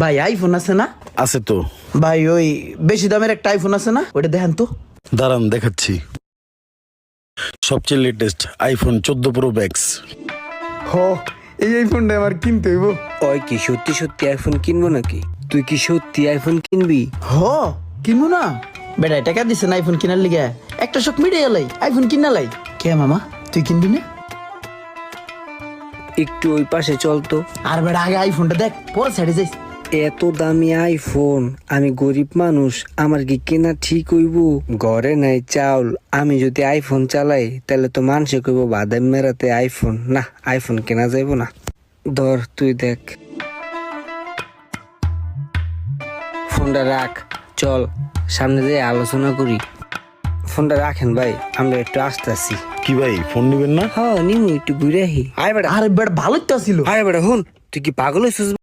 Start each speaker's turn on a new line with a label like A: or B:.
A: ভাই আইফোন আছে না?
B: আছে তো।
A: ভাই ওই বেশি দামের একটা আইফোন আছে না, ওটা দেখেন তো।
B: দাঁড়ান দেখাচ্ছি। সবচেয়ে লেটেস্ট আইফোন 14 প্রো ম্যাক্স।
A: হ, এই আইফোনটা আমার কিনতে হইব।
C: ওই কি সত্যি সত্যি আইফোন কিনবো নাকি? তুই কি সত্যি আইফোন কিনবি?
A: হ, কিনবো না? বেটা টাকা দিছে না আইফোন কিনার লিগে, একটা শখ মিটে গেলাই আইফোন কিনালাই। কে মামা, তুই কিনবি না?
C: একটু ওই পাশে চল তো।
A: আর বেটা আগে আইফোনটা দেখ, পরে সাইডে যাইস।
C: এত দামি আইফোন, আমি গরিব মানুষ, আমার কি কেনা ঠিক হইব? ঘরে নাই চাউল, আমি যদি আইফোন চালাই তাহলে তো মানুষে কইব বাদাম মেরাতে আইফোন। না, আইফোন কেনা যাইব না। ধর তুই দেখ, ফোনটা রাখ, চল সামনে যেয়ে আলোচনা করি। ফোনটা রাখেন ভাই, আমরা একটু আসতেছি।
B: কি ভাই ফোন নিবেন না?
C: হ্যাঁ নিমু, একটু ঘুরে আহি। আয় বেটা,
A: আরে বেটা ভালোই তো ছিল।
C: আরে বেটা হুন, তুই কি পাগল হয়েছিস?